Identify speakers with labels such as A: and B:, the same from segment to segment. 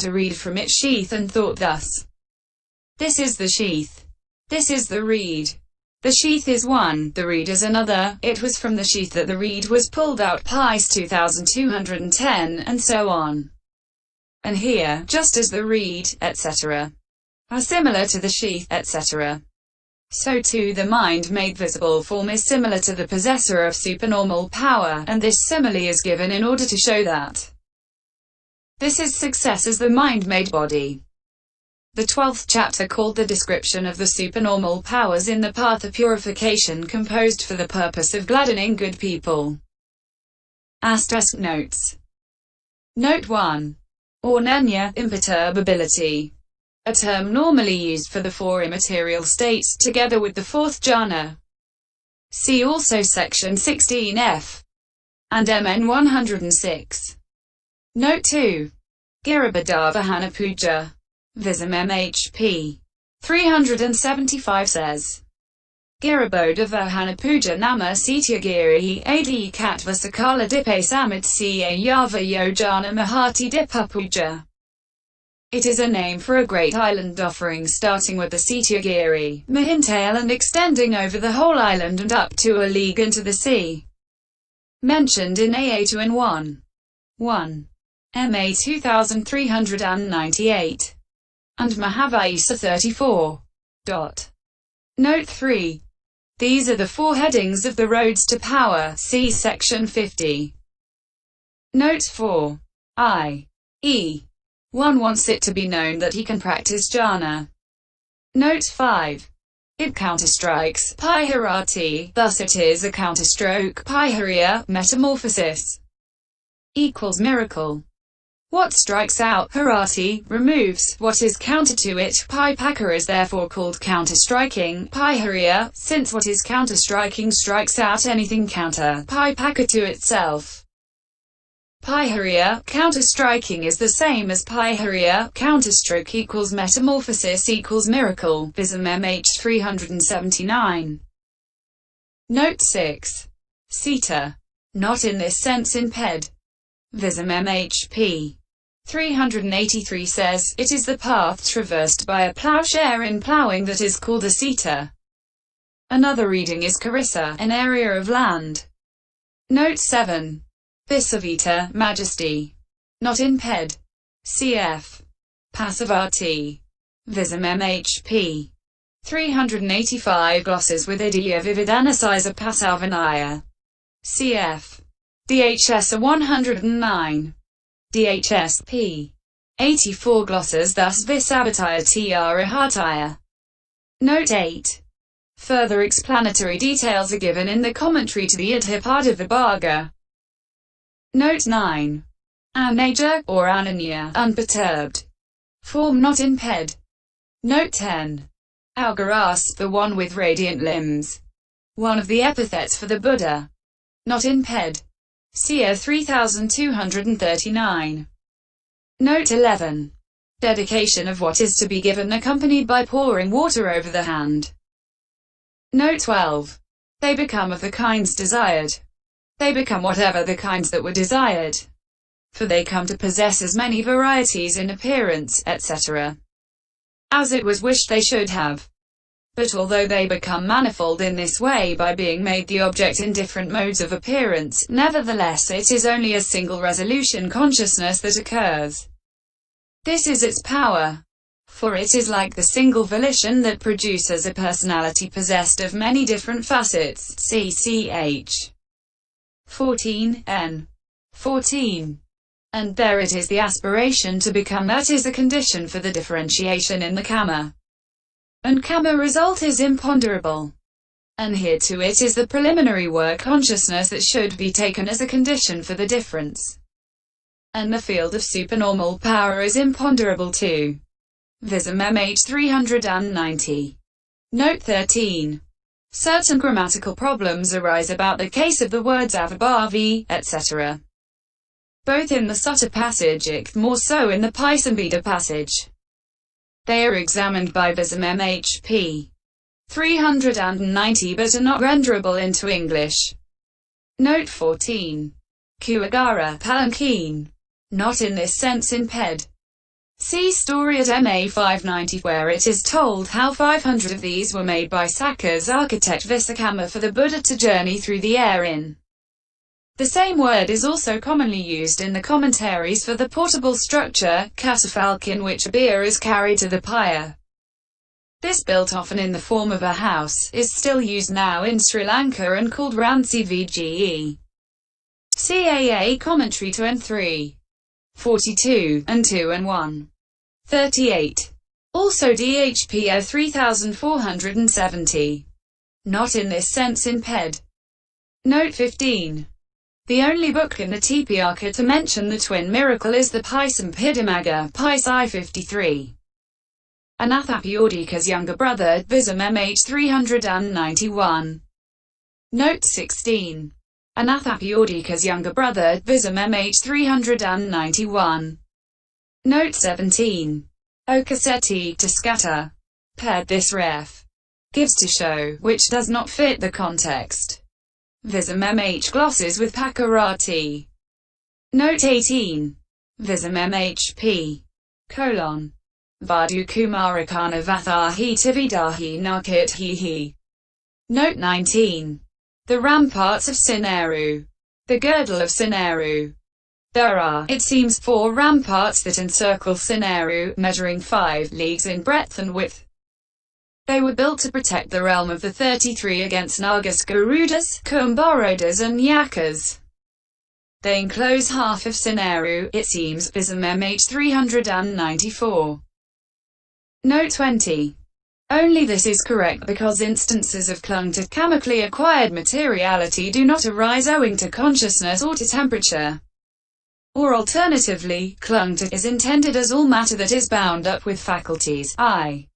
A: a reed from its sheath and thought thus: this is the sheath. This is the reed. The sheath is one, the reed is another. It was from the sheath that the reed was pulled out. Pice 2210, and so on. And here, just as the reed, etc., are similar to the sheath, etc., so too the mind-made visible form is similar to the possessor of supernormal power, and this simile is given in order to show that this is success as the mind-made body. The 12th chapter, called the description of the supernormal powers in the path of purification, composed for the purpose of gladdening good people. Asterisk notes. Note 1. Ánenja, imperturbability. A term normally used for the four immaterial states, together with the fourth jhana. See also section 16f and MN 106. Note 2. Giribhaoda-vahanapúja. Vism-mhþ. 375 says: Giribhaoda-vahanapúja nama Cetiyagirií, adií katva sakaladìpe samudde yava yojana mahatì dìpapúja. It is a name for a great island offering starting with the Cetiyagiri Mihintale and extending over the whole island and up to a league into the sea. Mentioned in AA2 and 1 MA 2398 and Mahavaísa 34. Note 3. These are the four headings of the roads to power, see section 50. Note 4. I.e. one wants it to be known that he can practice jhana. Note 5. It counterstrikes, paþiharati, thus it is a counterstroke, paþihariya, metamorphosis, equals miracle. What strikes out, harati, removes, what is counter to it, paþipakkha is therefore called counterstriking, Paþihariya, since what is counterstriking strikes out anything counter, paþipakkha to itself. Paþihariya, counterstriking is the same as Paþihariya, counterstroke equals metamorphosis equals miracle, Vism-mhþ 379. Note 6. Sita. Not in this sense in ped. Vism-mhþ 383 says, it is the path traversed by a plowshare in plowing that is called a sita. Another reading is Carissa, an area of land. Note 7. Visavita, majesty. Not in ped. Cf. Paþiharati. Vism-mhþ 385 glosses with adií vividanasisa pasavaniya. Cf. DHS 109. DHS p. 84 glosses thus visabhataya tiarahataya. Note 8. Further explanatory details are given in the commentary to the Giribhaodavahanapúja. Note 9. Ánenja, or Ánenja, unperturbed. Form not in ped. Note 10. Algaras, the one with radiant limbs. One of the epithets for the Buddha. Not in ped. Cia 3239. Note 11. Dedication of what is to be given accompanied by pouring water over the hand. Note 12. They become of the kinds desired. They become whatever the kinds that were desired. For they come to possess as many varieties in appearance, etc., as it was wished they should have. But although they become manifold in this way by being made the object in different modes of appearance, nevertheless it is only a single resolution consciousness that occurs. This is its power. For it is like the single volition that produces a personality possessed of many different facets. CCH 14, N. 14. And there it is the aspiration to become that is a condition for the differentiation in the Kamma. And Kamma result is imponderable. And here too it is the preliminary work consciousness that should be taken as a condition for the difference. And the field of supernormal power is imponderable too. Vism-mhþ 390. Note 13. Certain grammatical problems arise about the case of the words avabhavi, etc. Both in the Sutta passage more so in the Pisambheda passage. They are examined by Vism-mhþ 390 but are not renderable into English. Note 14. Kuagara, palanquin. Not in this sense in ped. See story at MA 590 where it is told how 500 of these were made by Sakka's architect Visakhamma for the Buddha to journey through the air in. The same word is also commonly used in the commentaries for the portable structure, catafalque, in which a bier is carried to the pyre. This, built often in the form of a house, is still used now in Sri Lanka and called Cetiyagirií. CAA Commentary 2 and 3. 42, and 2 and 1. 38. Also DHPO 3470. Not in this sense in PED. Note 15. The only book in the Tipiyaka to mention the twin miracle is the Vism-mhþ, Pisi 53. Anathapurika's younger brother, Vism-mhþ 391. Note 16. Anathapurika's younger brother, Vism-mhþ 391. Note 17. Okaseti to scatter. Paired this ref. Gives to show, which does not fit the context. Vism-mhþ glosses with paþiharati. Note 18. Vism-mhþ p. Vadu kumarakana vathahi tividahi nakit he. Note 19. The ramparts of Sineru. The girdle of Sineru. There are, it seems, 4 ramparts that encircle Sineru, measuring 5 leagues in breadth and width. They were built to protect the realm of the 33 against Nagas, Garudas, Kumbharodas and Yakas. They enclose half of Sineru, it seems, Vism-mhþ 394. Note 20. Only this is correct because instances of clung to chemically acquired materiality do not arise owing to consciousness or to temperature. Or alternatively, clung to is intended as all matter that is bound up with faculties, i.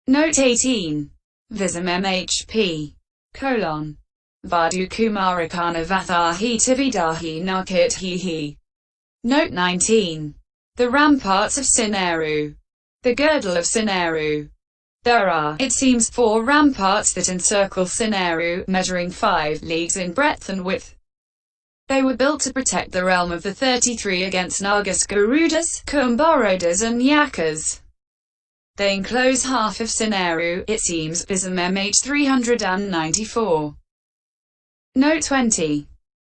A: Note 18. Vism-mhþ p. Vadu kumarakana vathahi tividahi nakit he. Note 19. The ramparts of Sineru. The girdle of Sineru. There are, it seems, 4 ramparts that encircle Sineru, measuring 5 leagues in breadth and width. They were built to protect the realm of the 33 against Nagas, Garudas, Kumbharodas and Yakas. They enclose half of Sineru, it seems, Vism-mhþ 394. Note 20.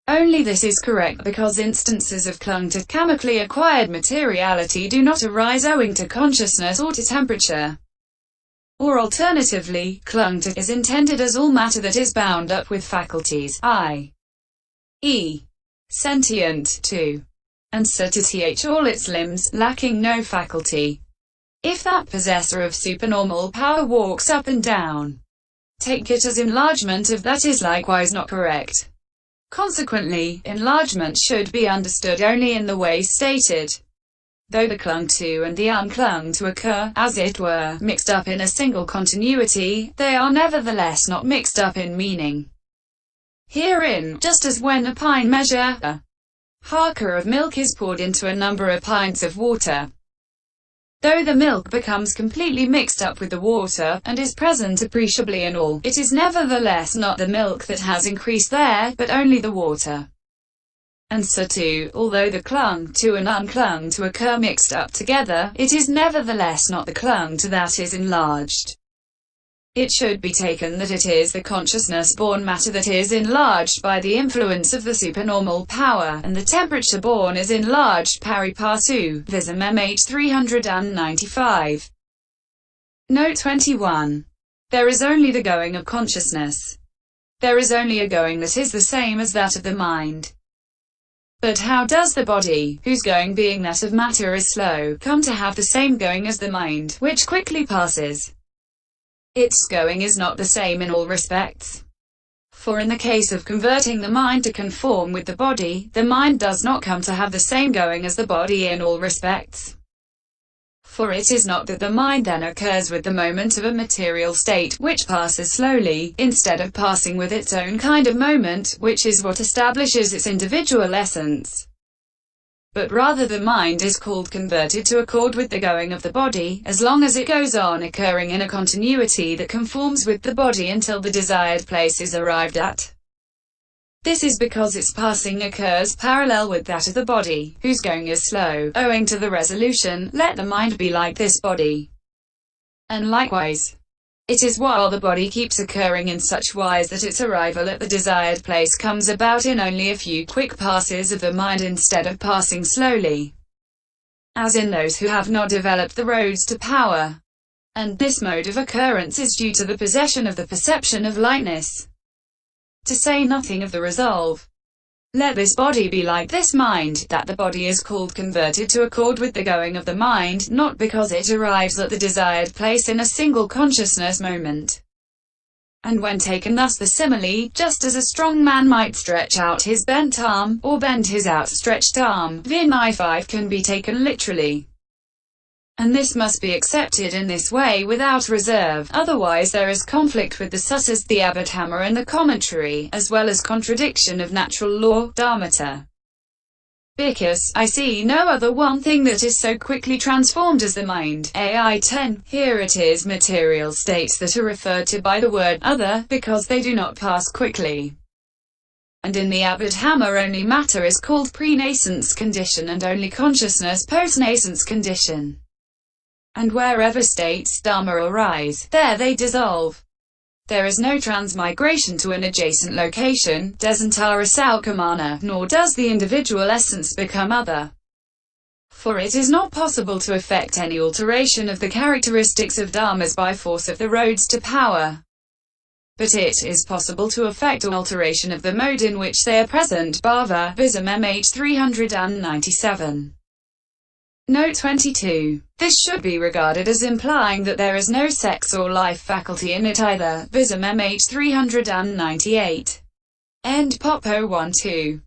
A: Only this is correct because instances of clung to chemically acquired materiality do not arise owing to consciousness or to temperature. Or alternatively, clung to is intended as all matter that is bound up with faculties, i.e. sentient, 2. And th all its limbs, lacking no faculty. If that possessor of supernormal power walks up and down, take it as enlargement of that is likewise not correct. Consequently, enlargement should be understood only in the way stated. Though the clung to and the unclung to occur, as it were, mixed up in a single continuity, they are nevertheless not mixed up in meaning. Herein, just as when a pint measure, a haka of milk is poured into a number of pints of water, though the milk becomes completely mixed up with the water, and is present appreciably in all, it is nevertheless not the milk that has increased there, but only the water. And so too, although the clung to and unclung to occur mixed up together, it is nevertheless not the clung to that is enlarged. It should be taken that it is the consciousness-born matter that is enlarged by the influence of the supernormal power, and the temperature-born is enlarged pari passu, Vism-mhþ 395. Note 21. There is only the going of consciousness. There is only a going that is the same as that of the mind. But how does the body, whose going being that of matter is slow, come to have the same going as the mind, which quickly passes? Its going is not the same in all respects. For in the case of converting the mind to conform with the body, the mind does not come to have the same going as the body in all respects. For it is not that the mind then occurs with the moment of a material state, which passes slowly, instead of passing with its own kind of moment, which is what establishes its individual essence. But rather the mind is called converted to accord with the going of the body, as long as it goes on occurring in a continuity that conforms with the body until the desired place is arrived at. This is because its passing occurs parallel with that of the body, whose going is slow, owing to the resolution, "Let the mind be like this body." And likewise, it is while the body keeps occurring in such wise that its arrival at the desired place comes about in only a few quick passes of the mind instead of passing slowly, as in those who have not developed the roads to power. And this mode of occurrence is due to the possession of the perception of lightness, to say nothing of the resolve, "Let this body be like this mind," that the body is called converted to accord with the going of the mind, not because it arrives at the desired place in a single consciousness moment. And when taken thus, the simile, just as a strong man might stretch out his bent arm, or bend his outstretched arm, Vism-mhþ can be taken literally. And this must be accepted in this way without reserve, otherwise there is conflict with the suttas, the Abhidhamma and the commentary, as well as contradiction of natural law, dharmata. Because, I see no other one thing that is so quickly transformed as the mind. AI 10. Here it is material states that are referred to by the word other, because they do not pass quickly. And in the Abhidhamma only matter is called pre-nascence condition and only consciousness post-nascence condition. And wherever states, dharma arise, there they dissolve. There is no transmigration to an adjacent location, desantara saukamana, nor does the individual essence become other. For it is not possible to effect any alteration of the characteristics of dharmas by force of the roads to power. But it is possible to effect an alteration of the mode in which they are present. Bhava, Vism-mhþ 397. Note 22. This should be regarded as implying that there is no sex or life faculty in it either. Vism-mhþ 398. End Popo 1-2.